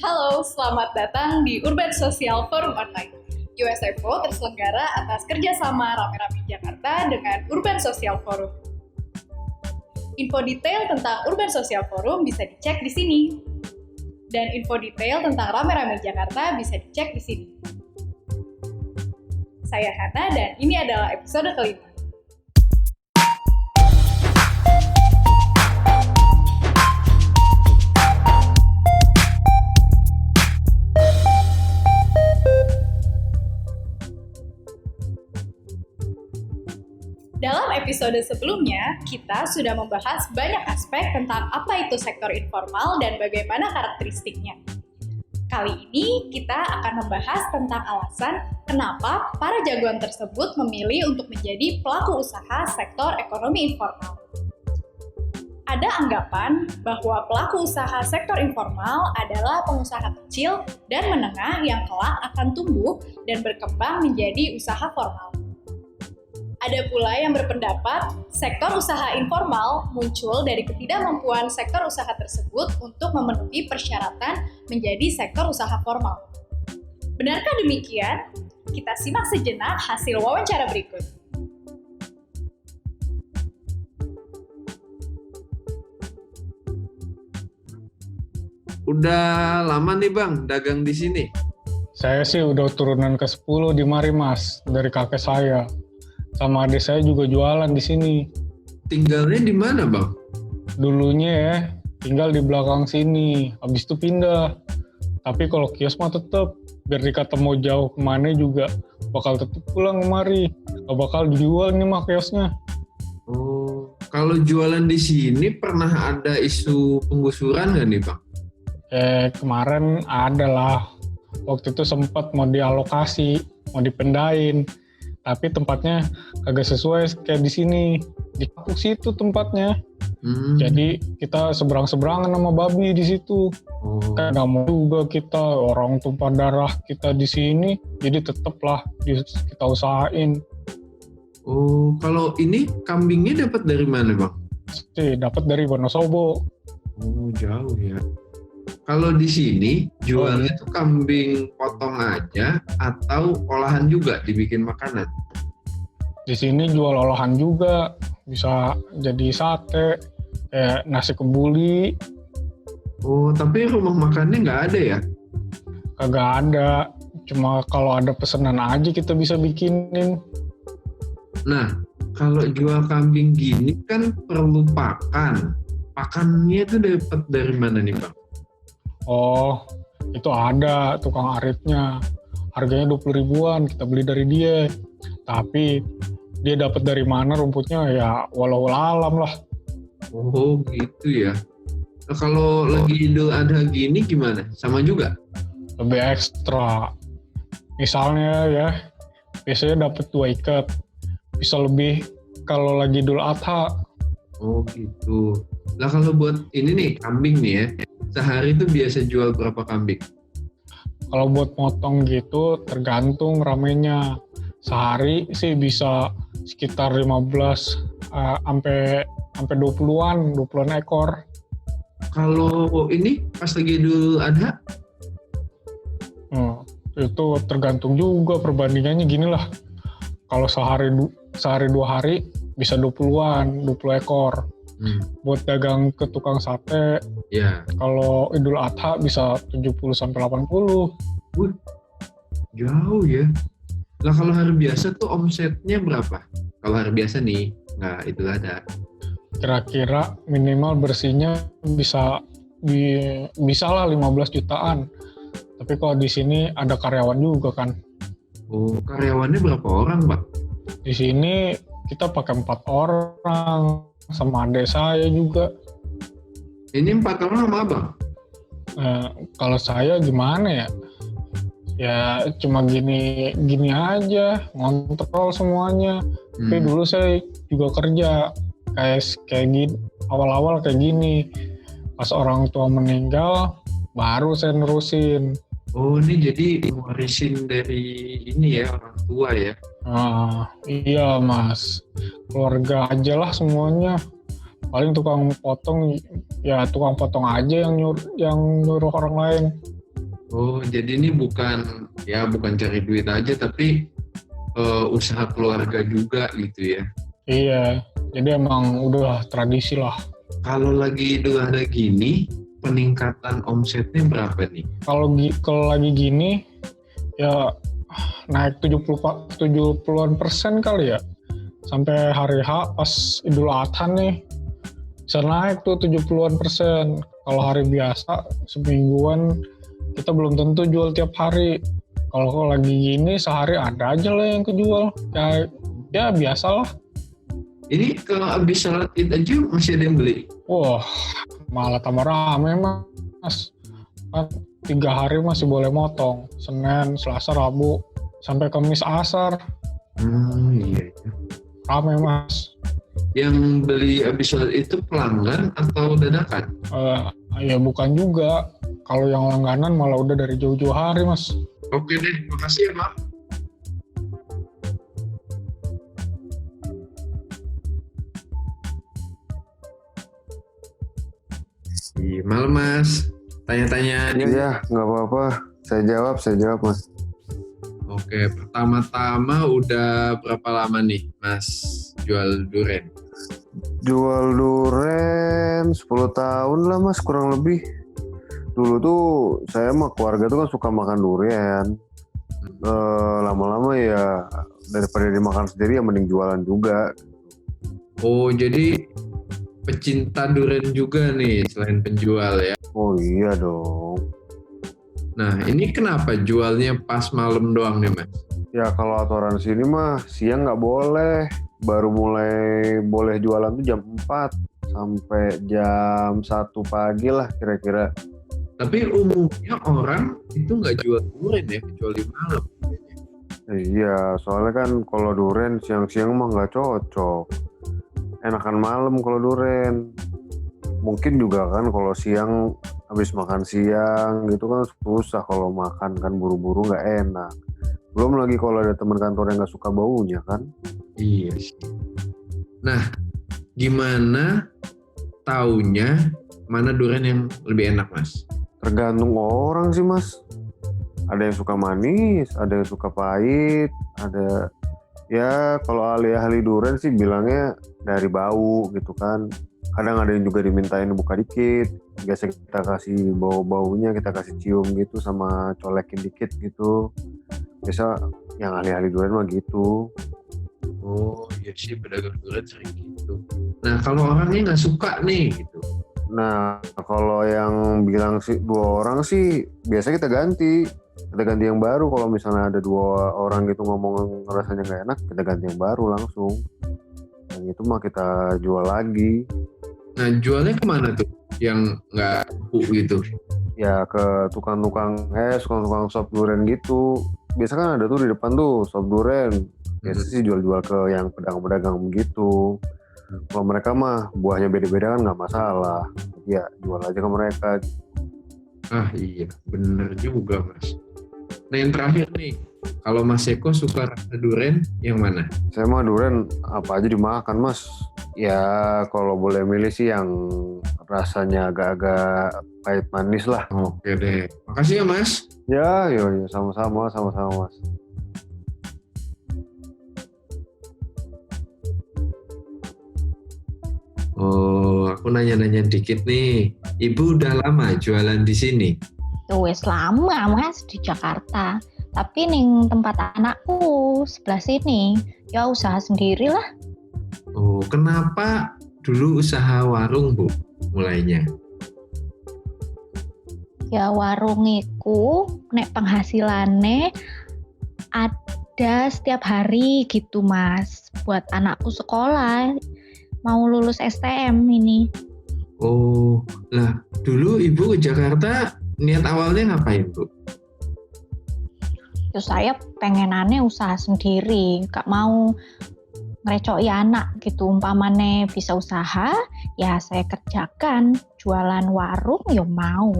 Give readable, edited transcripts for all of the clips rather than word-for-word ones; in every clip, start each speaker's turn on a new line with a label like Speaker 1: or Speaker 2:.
Speaker 1: Halo, selamat datang di Urban Social Forum Online. USFO terselenggara atas kerjasama Rame-Rame Jakarta dengan Urban Social Forum. Info detail tentang Urban Social Forum bisa dicek di sini. Dan info detail tentang Rame-Rame Jakarta bisa dicek di sini. Saya Hana dan ini adalah episode kelima. Dalam episode sebelumnya, kita sudah membahas banyak aspek tentang apa itu sektor informal dan bagaimana karakteristiknya. Kali ini kita akan membahas tentang alasan kenapa para jagoan tersebut memilih untuk menjadi pelaku usaha sektor ekonomi informal. Ada anggapan bahwa pelaku usaha sektor informal adalah pengusaha kecil dan menengah yang kelak akan tumbuh dan berkembang menjadi usaha formal. Ada pula yang berpendapat sektor usaha informal muncul dari ketidakmampuan sektor usaha tersebut untuk memenuhi persyaratan menjadi sektor usaha formal. Benarkah demikian? Kita simak sejenak hasil wawancara berikut.
Speaker 2: Udah lama nih Bang dagang di sini?
Speaker 3: Saya sih udah turunan ke-10 di mari Mas, dari kakek saya. Sama adik saya juga jualan di sini.
Speaker 2: Tinggalnya di mana Bang?
Speaker 3: Dulunya ya, tinggal di belakang sini, habis itu pindah. Tapi kalau kios mah tetep, biar dikata mau jauh kemana juga, bakal tetep pulang kemari. Gak bakal dijual nih mah kiosnya.
Speaker 2: Oh, kalau jualan di sini pernah ada isu penggusuran nggak nih Bang?
Speaker 3: Kemarin ada lah. Waktu itu sempat mau dialokasi, mau dipindahin. Tapi tempatnya kagak sesuai kayak di sini. Di kampung situ tempatnya. Jadi kita seberang-seberangan sama babi di situ. Kan nggak mau juga kita orang tumpah darah kita di sini. Jadi tetaplah kita usahain.
Speaker 2: Oh, kalau ini kambingnya dapat dari mana Bang?
Speaker 3: Dapat dari Wonosobo.
Speaker 2: Oh, jauh ya. Kalau di sini jualnya tuh kambing potong aja atau olahan juga dibikin makanan?
Speaker 3: Di sini jual olahan juga, bisa jadi sate, kayak nasi kebuli.
Speaker 2: Oh, tapi rumah makannya nggak ada ya?
Speaker 3: Kagak ada, cuma kalau ada pesanan aja kita bisa bikinin.
Speaker 2: Nah, kalau jual kambing gini kan perlu pakan. Pakannya tuh dapat dari mana nih Bang?
Speaker 3: Oh, itu ada tukang aritnya. Harganya 20 ribuan, kita beli dari dia. Tapi dia dapat dari mana rumputnya ya walau alam lah.
Speaker 2: Oh, gitu ya. Nah, kalau lagi Idul Adha gini gimana? Sama juga?
Speaker 3: Lebih ekstra. Misalnya ya, biasanya dapat 2 ikat. Bisa lebih kalau lagi Idul Adha.
Speaker 2: Oh, gitu. Lah kalau buat ini nih, kambing nih ya. Sehari itu biasa jual berapa kambing?
Speaker 3: Kalau buat potong gitu tergantung ramenya. Sehari sih bisa sekitar 15 sampai 20-an ekor.
Speaker 2: Kalau ini pas lagi Idul Adha?
Speaker 3: Itu tergantung juga perbandingannya gini lah. Kalau sehari 2 hari bisa 20-an, 20 ekor. Buat dagang ke tukang sate,
Speaker 2: ya.
Speaker 3: Kalau Idul Adha bisa 70 sampai 80.
Speaker 2: Wih, jauh ya. Lah kalau hari biasa tuh omsetnya berapa? Kalau hari biasa nih, nggak Idul Adha.
Speaker 3: Kira-kira minimal bersihnya bisa lah 15 jutaan. Tapi kalau di sini ada karyawan juga kan.
Speaker 2: Oh, karyawannya berapa orang, Pak?
Speaker 3: Di sini kita pakai 4 orang. Sama adik saya juga.
Speaker 2: Ini 4 orang sama Abang?
Speaker 3: Kalau saya gimana ya? Ya cuma gini aja, ngontrol semuanya. Tapi dulu saya juga kerja kayak gini, awal-awal kayak gini. Pas orang tua meninggal, baru saya nerusin.
Speaker 2: Oh, ini jadi warisin dari ini ya, orang tua ya?
Speaker 3: Iya Mas, keluarga aja lah semuanya. Paling tukang potong aja yang nyuruh orang lain.
Speaker 2: Oh, jadi ini bukan cari duit aja, tapi usaha keluarga juga gitu ya.
Speaker 3: Iya, jadi emang udah tradisi lah.
Speaker 2: Kalau lagi Idul Adha gini, peningkatan omsetnya berapa nih?
Speaker 3: Kalau lagi gini, ya naik 70-an% kali ya. Sampai hari H pas Idul Adha nih, bisa naik tuh 70-an%. Kalau hari biasa, semingguan, kita belum tentu jual tiap hari. Kalau lagi gini, sehari ada aja lah yang kejual. Ya biasalah.
Speaker 2: Ini kalau habis sholat Id aja masih ada yang beli?
Speaker 3: Wah, malah tambah rame mas. Kan 3 hari masih boleh motong. Senin, Selasa, Rabu, sampai Kamis asar.
Speaker 2: Iya.
Speaker 3: Rame mas.
Speaker 2: Yang beli habis sholat itu pelanggan atau dadakan?
Speaker 3: Ya bukan juga. Kalau yang langganan malah udah dari jauh-jauh hari mas.
Speaker 2: Oke deh, makasih ya Mak. Malam Mas, tanya-tanya.
Speaker 4: Iya, nggak apa-apa. Saya jawab Mas.
Speaker 2: Oke, pertama-tama udah berapa lama nih Mas jual durian?
Speaker 4: Jual durian 10 tahun lah Mas, kurang lebih. Dulu tuh saya sama keluarga tuh kan suka makan durian. Lama-lama ya daripada dimakan sendiri ya mending jualan juga.
Speaker 2: Oh, jadi pecinta durian juga nih selain penjual ya?
Speaker 4: Oh iya dong.
Speaker 2: Nah, ini kenapa jualnya pas malam doang nih Mas?
Speaker 4: Ya kalau aturan sini mah siang nggak boleh. Baru mulai boleh jualan tuh jam 4 sampai jam 1 pagi lah kira-kira.
Speaker 2: Tapi umumnya orang itu nggak jual durian ya, kecuali malam.
Speaker 4: Iya, soalnya kan kalau durian siang-siang mah nggak cocok. Enakan malam kalau durian. Mungkin juga kan kalau siang habis makan siang gitu kan susah kalau makan kan buru-buru nggak enak. Belum lagi kalau ada teman kantor yang nggak suka baunya kan.
Speaker 2: Iya sih. Nah, gimana taunya mana durian yang lebih enak Mas?
Speaker 4: Tergantung orang sih Mas. Ada yang suka manis, ada yang suka pahit, ada ya kalau ahli-ahli durian sih bilangnya dari bau gitu kan. Kadang ada yang juga dimintain buka dikit. Biasa kita kasih bau-baunya, kita kasih cium gitu sama colekin dikit gitu. Biasa yang ahli-ahli durian mah gitu.
Speaker 2: Oh iya sih, pedagang durian sering gitu. Nah kalau orangnya nggak suka nih gitu.
Speaker 4: Nah kalau yang bilang sih 2 orang sih biasa kita ganti yang baru. Kalau misalnya ada 2 orang gitu ngomong rasanya nggak enak, kita ganti yang baru langsung. Yang itu mah kita jual lagi.
Speaker 2: Nah jualnya kemana tuh yang nggak laku gitu?
Speaker 4: Ya ke tukang-tukang tukang-tukang sop durian gitu. Biasa kan ada tuh di depan tuh sop durian. Biasa sih jual-jual ke yang pedagang-pedagang begitu. Kalau mereka mah buahnya beda-beda kan nggak masalah. Ya jual aja ke mereka.
Speaker 2: Ah iya, bener juga Mas. Nah yang terakhir nih, kalau Mas Eko suka rasa durian yang mana?
Speaker 4: Saya mah durian apa aja dimakan Mas. Ya kalau boleh milih sih yang rasanya agak-agak pahit manis lah.
Speaker 2: Oke deh, makasih ya Mas.
Speaker 4: Ya, yo sama-sama Mas.
Speaker 2: Oh, aku nanya-nanya dikit nih. Ibu udah lama jualan di sini?
Speaker 5: Wes lama Mas di Jakarta. Tapi ning tempat anakku sebelah sini, ya usaha sendiri lah.
Speaker 2: Oh, kenapa dulu usaha warung Bu mulainya?
Speaker 5: Ya warung iku nek penghasilannya ada setiap hari gitu Mas. Buat anakku sekolah, mau lulus STM ini.
Speaker 2: Oh, lah dulu Ibu ke Jakarta niat awalnya ngapain Bu?
Speaker 5: Terus saya pengenannya usaha sendiri, gak mau ngerecoki anak gitu. Umpamane bisa usaha, ya saya kerjakan. Jualan warung ya mau.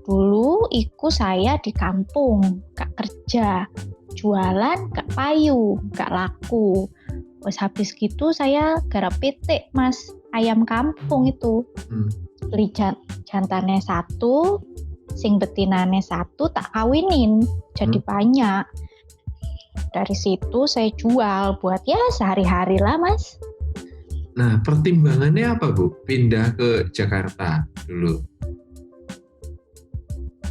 Speaker 5: Dulu iku saya di kampung, gak kerja. Jualan gak payu, gak laku. Terus habis gitu saya garap pitik Mas, ayam kampung itu. Beli jantannya 1, sing betinane satu tak kawinin, jadi banyak. Dari situ saya jual buat ya sehari-hari lah Mas.
Speaker 2: Nah, pertimbangannya apa Bu? Pindah ke Jakarta dulu.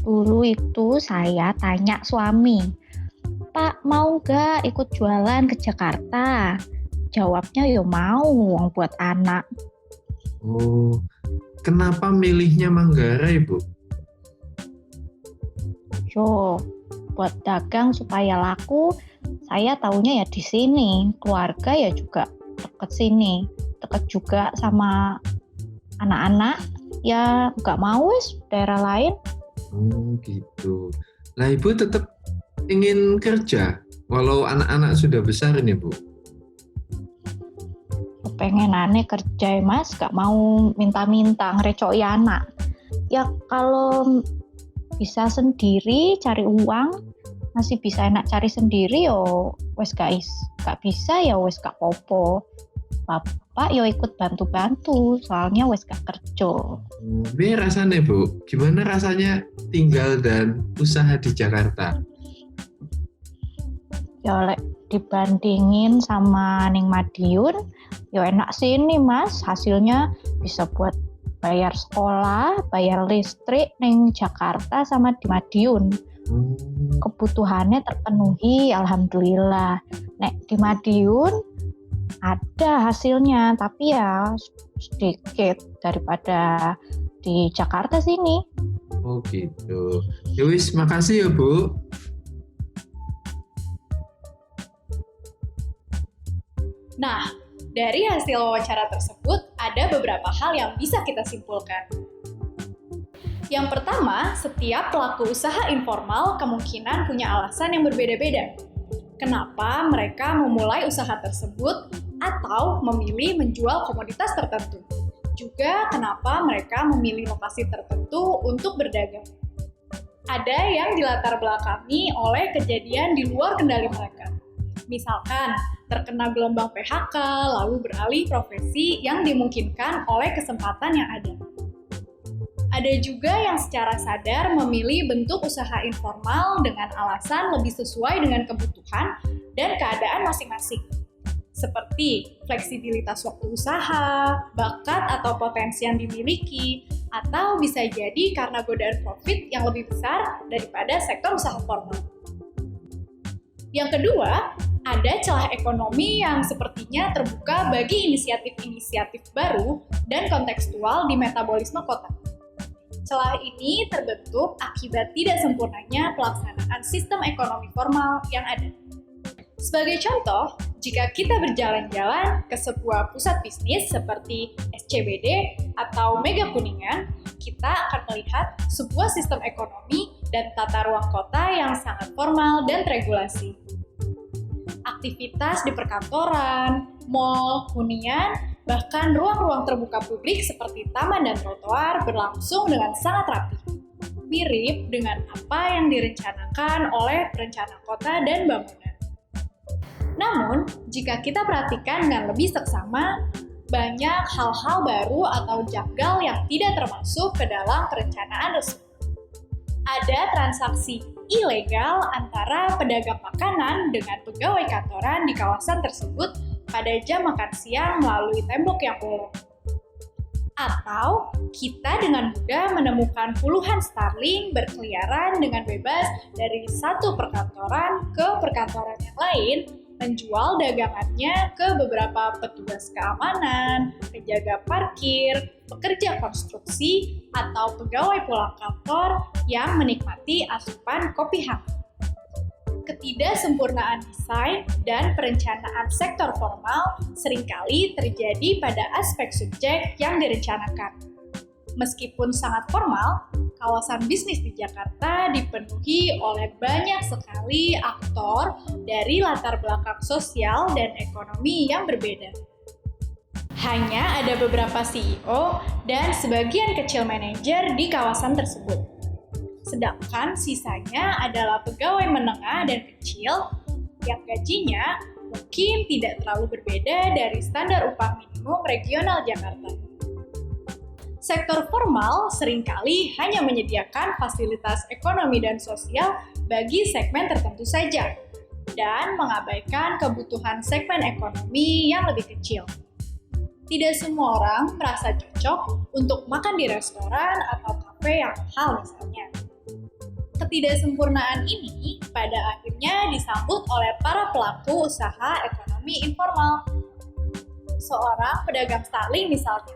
Speaker 5: Dulu itu saya tanya suami, Pak mau gak ikut jualan ke Jakarta? Jawabnya ya mau, uang buat anak.
Speaker 2: Oh, kenapa milihnya Manggarai Bu?
Speaker 5: Yo, buat dagang supaya laku, saya taunya ya di sini. Keluarga ya juga deket sini, deket juga sama anak-anak. Ya nggak mau wes daerah lain.
Speaker 2: Oh gitu. Lah Ibu tetap ingin kerja walau anak-anak sudah besar ini Bu?
Speaker 5: Pengenane kerja Mas, gak mau minta-minta ngerecoki anak. Ya kalau bisa sendiri cari uang, masih bisa enak cari sendiri yo wes guys. Gak bisa ya wes gak popo. Bapak yo ikut bantu-bantu, soalnya wes gak kerja.
Speaker 2: Biar rasanya Bu, gimana rasanya tinggal dan usaha di Jakarta?
Speaker 5: Ya lek dibandingin sama ning Madiun, yo enak sini Mas, hasilnya bisa buat bayar sekolah, bayar listrik ning Jakarta sama di Madiun. Kebutuhannya terpenuhi, alhamdulillah. Nek di Madiun ada hasilnya, tapi ya sedikit daripada di Jakarta sini.
Speaker 2: Oh gitu. Yowis, makasih ya Bu.
Speaker 1: Nah, dari hasil wawancara tersebut, ada beberapa hal yang bisa kita simpulkan. Yang pertama, setiap pelaku usaha informal kemungkinan punya alasan yang berbeda-beda. Kenapa mereka memulai usaha tersebut atau memilih menjual komoditas tertentu. Juga kenapa mereka memilih lokasi tertentu untuk berdagang. Ada yang dilatar belakangi oleh kejadian di luar kendali mereka. Misalkan, terkena gelombang PHK, lalu beralih profesi yang dimungkinkan oleh kesempatan yang ada. Ada juga yang secara sadar memilih bentuk usaha informal dengan alasan lebih sesuai dengan kebutuhan dan keadaan masing-masing. Seperti fleksibilitas waktu usaha, bakat atau potensi yang dimiliki, atau bisa jadi karena godaan profit yang lebih besar daripada sektor usaha formal. Yang kedua, ada celah ekonomi yang sepertinya terbuka bagi inisiatif-inisiatif baru dan kontekstual di metabolisme kota. Celah ini terbentuk akibat tidak sempurnanya pelaksanaan sistem ekonomi formal yang ada. Sebagai contoh, jika kita berjalan-jalan ke sebuah pusat bisnis seperti SCBD atau Mega Kuningan, kita akan melihat sebuah sistem ekonomi dan tata ruang kota yang sangat formal dan teregulasi. Aktivitas di perkantoran, mal, hunian, bahkan ruang-ruang terbuka publik seperti taman dan trotoar berlangsung dengan sangat rapi. Mirip dengan apa yang direncanakan oleh perencana kota dan bangunan. Namun, jika kita perhatikan dengan lebih seksama, banyak hal-hal baru atau janggal yang tidak termasuk ke dalam perencanaan resmi. Ada transaksi ilegal antara pedagang makanan dengan pegawai kantoran di kawasan tersebut pada jam makan siang melalui tembok yang bolong. Atau kita dengan mudah menemukan puluhan starling berkeliaran dengan bebas dari satu perkantoran ke perkantoran yang lain, menjual dagangannya ke beberapa petugas keamanan, penjaga parkir, pekerja konstruksi, atau pegawai pulang kantor yang menikmati asupan kopi hangat. Ketidaksempurnaan desain dan perencanaan sektor formal seringkali terjadi pada aspek subjek yang direncanakan. Meskipun sangat formal, kawasan bisnis di Jakarta dipenuhi oleh banyak sekali aktor dari latar belakang sosial dan ekonomi yang berbeda. Hanya ada beberapa CEO dan sebagian kecil manajer di kawasan tersebut. Sedangkan sisanya adalah pegawai menengah dan kecil yang gajinya mungkin tidak terlalu berbeda dari standar upah minimum regional Jakarta. Sektor formal seringkali hanya menyediakan fasilitas ekonomi dan sosial bagi segmen tertentu saja, dan mengabaikan kebutuhan segmen ekonomi yang lebih kecil. Tidak semua orang merasa cocok untuk makan di restoran atau kafe yang mahal misalnya. Ketidaksempurnaan ini pada akhirnya disambut oleh para pelaku usaha ekonomi informal. Seorang pedagang Starling misalnya,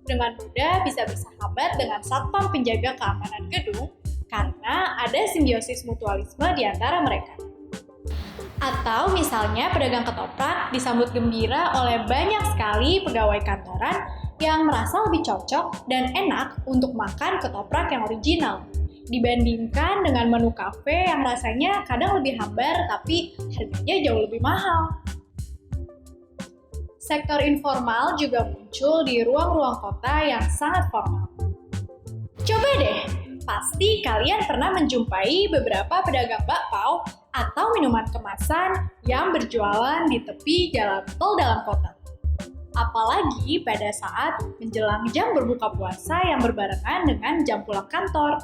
Speaker 1: dengan mudah bisa bersahabat dengan satpam penjaga keamanan gedung karena ada simbiosis mutualisme di antara mereka. Atau misalnya pedagang ketoprak disambut gembira oleh banyak sekali pegawai kantoran yang merasa lebih cocok dan enak untuk makan ketoprak yang original dibandingkan dengan menu kafe yang rasanya kadang lebih hambar tapi harganya jauh lebih mahal. Sektor informal juga muncul di ruang-ruang kota yang sangat formal. Coba deh, pasti kalian pernah menjumpai beberapa pedagang bakpao atau minuman kemasan yang berjualan di tepi jalan tol dalam kota. Apalagi pada saat menjelang jam berbuka puasa yang berbarengan dengan jam pulang kantor.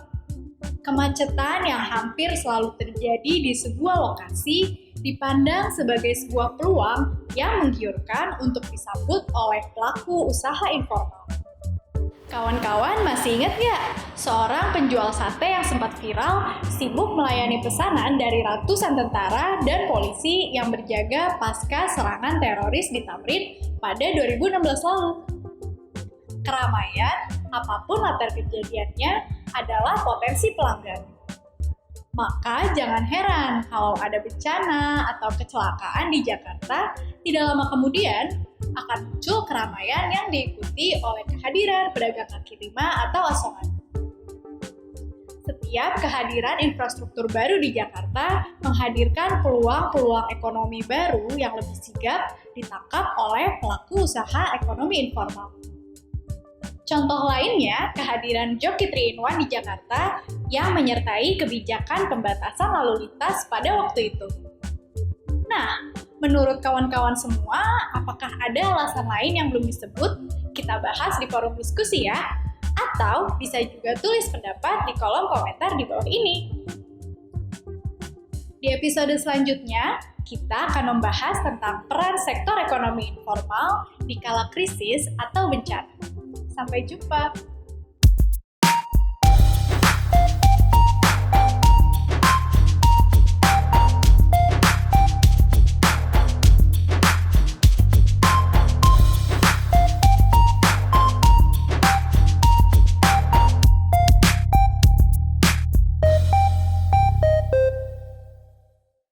Speaker 1: Kemacetan yang hampir selalu terjadi di sebuah lokasi dipandang sebagai sebuah peluang yang menggiurkan untuk disambut oleh pelaku usaha informal. Kawan-kawan masih ingat nggak? Seorang penjual sate yang sempat viral sibuk melayani pesanan dari ratusan tentara dan polisi yang berjaga pasca serangan teroris di Tamrin pada 2016 lalu. Keramaian, apapun latar kejadiannya, adalah potensi pelanggan. Maka jangan heran kalau ada bencana atau kecelakaan di Jakarta, tidak lama kemudian akan muncul keramaian yang diikuti oleh kehadiran pedagang kaki lima atau asongan. Setiap kehadiran infrastruktur baru di Jakarta menghadirkan peluang-peluang ekonomi baru yang lebih sigap ditangkap oleh pelaku usaha ekonomi informal. Contoh lainnya, kehadiran Joki 3-in-1 di Jakarta yang menyertai kebijakan pembatasan lalu lintas pada waktu itu. Nah, menurut kawan-kawan semua, apakah ada alasan lain yang belum disebut? Kita bahas di forum diskusi ya. Atau bisa juga tulis pendapat di kolom komentar di bawah ini. Di episode selanjutnya, kita akan membahas tentang peran sektor ekonomi informal di kala krisis atau bencana. Sampai jumpa!